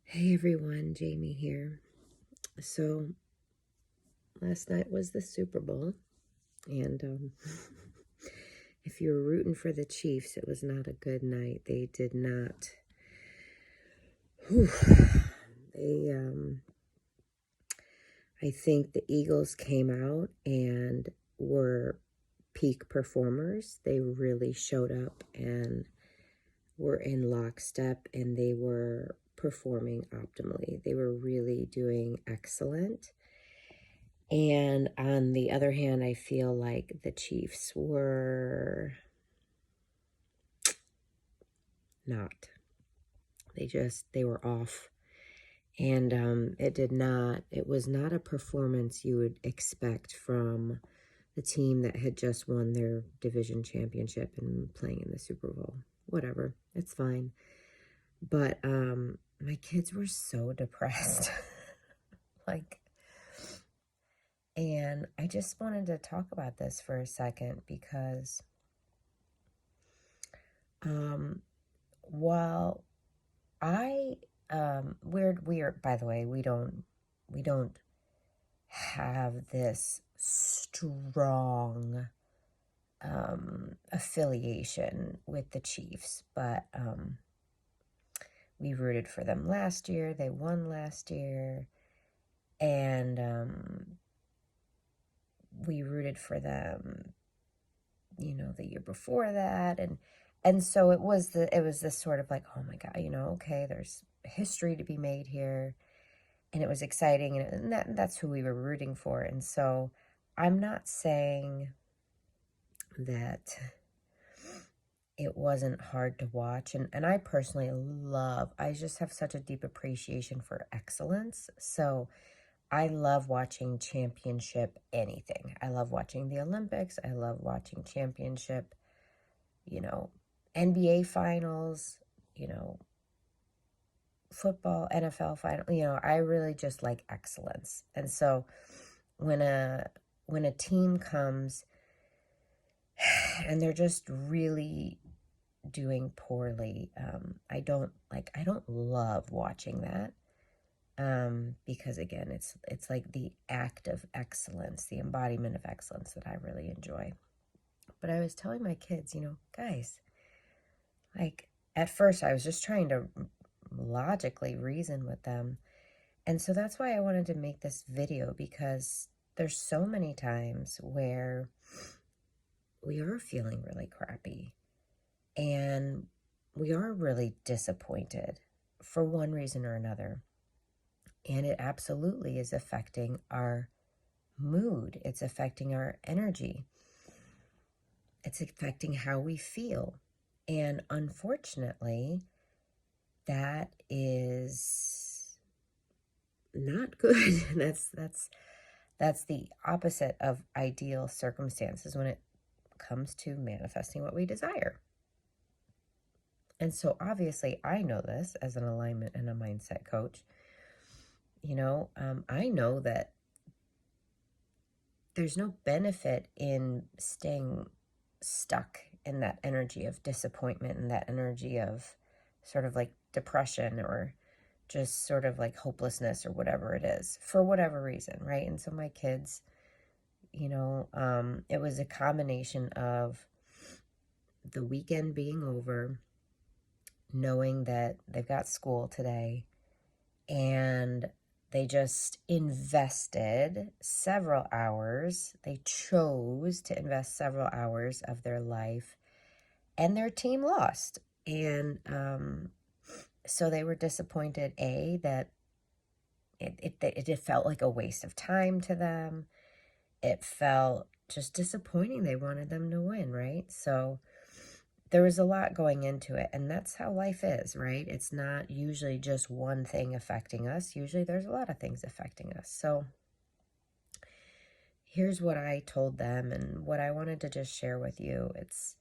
Hey everyone, Jamie here. So last night was the Super Bowl, and if you were rooting for the Chiefs, it was not a good night. They did not. Whew, they, I think the Eagles came out and were peak performers. They really showed up and were in lockstep, and they were performing optimally. They were really doing excellent. And on the other hand, I feel like the Chiefs were not. They were off. And it was not a performance you would expect from the team that had just won their division championship and playing in the Super Bowl. Whatever, it's fine. But my kids were so depressed. And I just wanted to talk about this for a second because while we're by the way, we don't have this strong affiliation with the Chiefs, but we rooted for them last year. They won last year, and we rooted for them, the year before that, and so it was this sort of like, oh my God, okay, there's history to be made here, and it was exciting, and that's who we were rooting for. And so I'm not saying that it wasn't hard to watch, and I personally I just have such a deep appreciation for excellence. So I love watching championship anything. I love watching the Olympics. I love watching championship, NBA finals, football, NFL final. I really just like excellence. And so when a team comes and they're just really doing poorly, I don't love watching that. Because again, it's like the act of excellence, the embodiment of excellence that I really enjoy. But I was telling my kids, guys, like at first I was just trying to logically reason with them. And so that's why I wanted to make this video, because there's so many times where we are feeling really crappy and we are really disappointed for one reason or another. And it absolutely is affecting our mood. It's affecting our energy. It's affecting how we feel. And unfortunately, that is not good. That's the opposite of ideal circumstances when it comes to manifesting what we desire. And so obviously I know this as an alignment and a mindset coach. I know that there's no benefit in staying stuck in that energy of disappointment and that energy of sort of like depression or just sort of like hopelessness or whatever it is, for whatever reason, right? And so my kids, it was a combination of the weekend being over, knowing that they've got school today, and they just invested several hours. They chose to invest several hours of their life, and their team lost. And so they were disappointed, that it felt like a waste of time to them. It felt just disappointing. They wanted them to win, right? So there was a lot going into it, and that's how life is, right? It's not usually just one thing affecting us. Usually there's a lot of things affecting us. So here's what I told them and what I wanted to just share with you. It's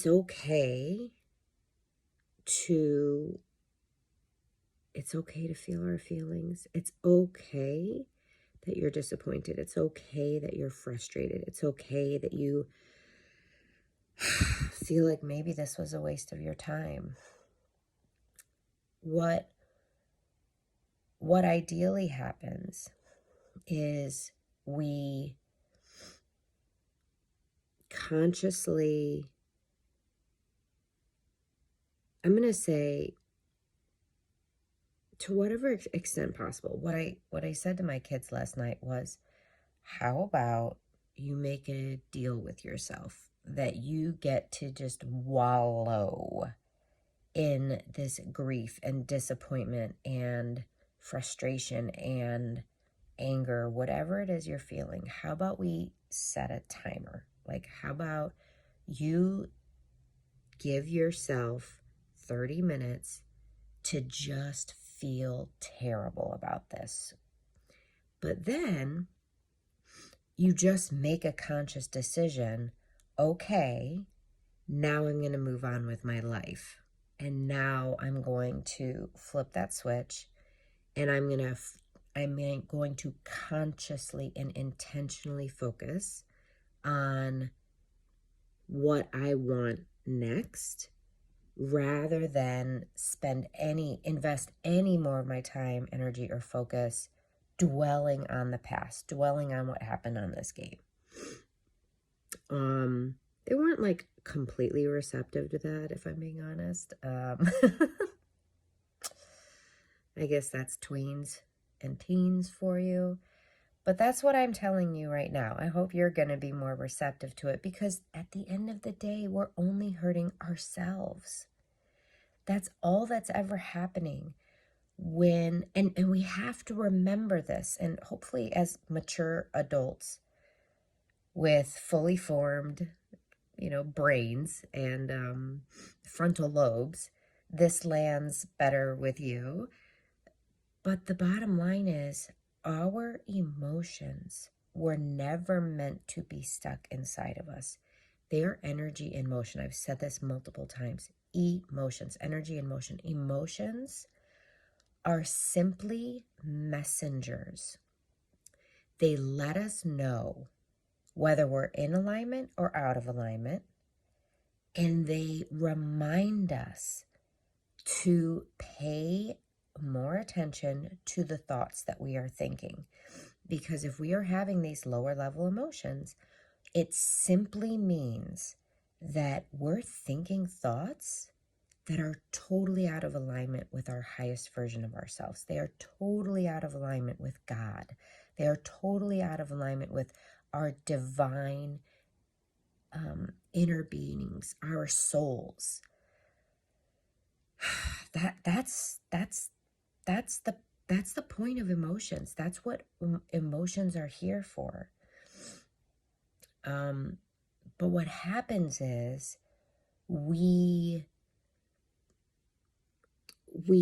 okay to feel our feelings. It's okay that you're disappointed. It's okay that you're frustrated. It's okay that you feel like maybe this was a waste of your time. what ideally happens is we consciously, I'm going to say, to whatever extent possible, what I said to my kids last night was, how about you make a deal with yourself that you get to just wallow in this grief and disappointment and frustration and anger, whatever it is you're feeling. How about we set a timer? Like, how about you give yourself 30 minutes to just feel terrible about this. But then you just make a conscious decision. Okay, now I'm going to move on with my life. And now I'm going to flip that switch, and I'm going to consciously and intentionally focus on what I want next, rather than invest any more of my time, energy, or focus dwelling on the past, dwelling on what happened on this game. They weren't like completely receptive to that, if I'm being honest. I guess that's tweens and teens for you. But that's what I'm telling you right now. I hope you're going to be more receptive to it, because at the end of the day, we're only hurting ourselves. That's all that's ever happening. And we have to remember this, and hopefully as mature adults with fully formed, brains and frontal lobes, this lands better with you. But the bottom line is, our emotions were never meant to be stuck inside of us. They are energy in motion. I've said this multiple times. Emotions, energy in motion. Emotions are simply messengers. They let us know whether we're in alignment or out of alignment, and they remind us to pay more attention to the thoughts that we are thinking. Because if we are having these lower level emotions, it simply means that we're thinking thoughts that are totally out of alignment with our highest version of ourselves. They are totally out of alignment with God. They are totally out of alignment with our divine inner beings, our souls. That's the point of emotions. That's what emotions are here for. But what happens is we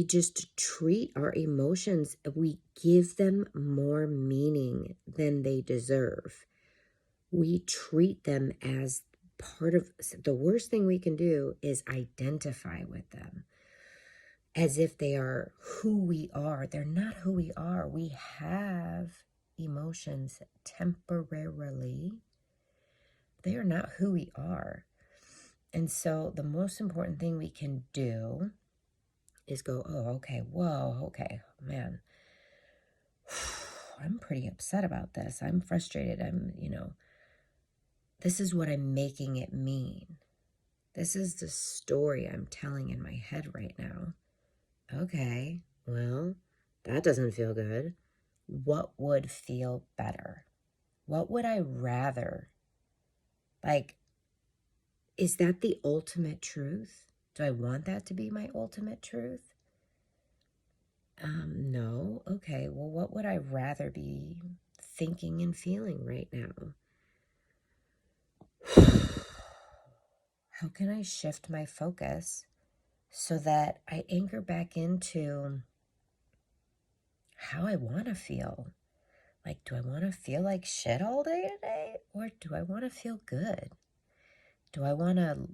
just treat our emotions, we give them more meaning than they deserve. We treat them as part of, the worst thing we can do is identify with them as if they are who we are. They're not who we are. We have emotions temporarily. They are not who we are. And so the most important thing we can do is go, oh, okay, whoa, okay, man, I'm pretty upset about this. I'm frustrated. This is what I'm making it mean. This is the story I'm telling in my head right now. Okay, well, that doesn't feel good. What would feel better? What would I rather? Like, is that the ultimate truth? Do I want that to be my ultimate truth? No. Okay, well, what would I rather be thinking and feeling right now? How can I shift my focus so that I anchor back into how I want to feel? Like, do I want to feel like shit all day today? Or do I want to feel good? Do I want to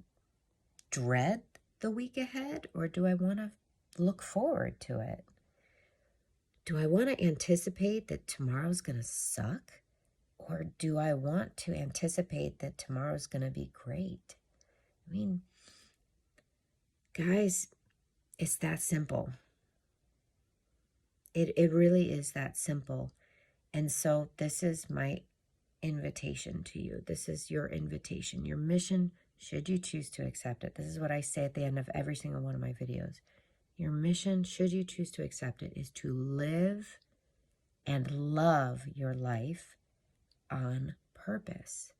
dread the week ahead? Or do I want to look forward to it? Do I want to anticipate that tomorrow's going to suck? Or do I want to anticipate that tomorrow's going to be great? I mean, guys, it's that simple. It really is that simple. And so this is my invitation to you. This is your invitation. Your mission, should you choose to accept it. This is what I say at the end of every single one of my videos. Your mission, should you choose to accept it, is to live and love your life on purpose.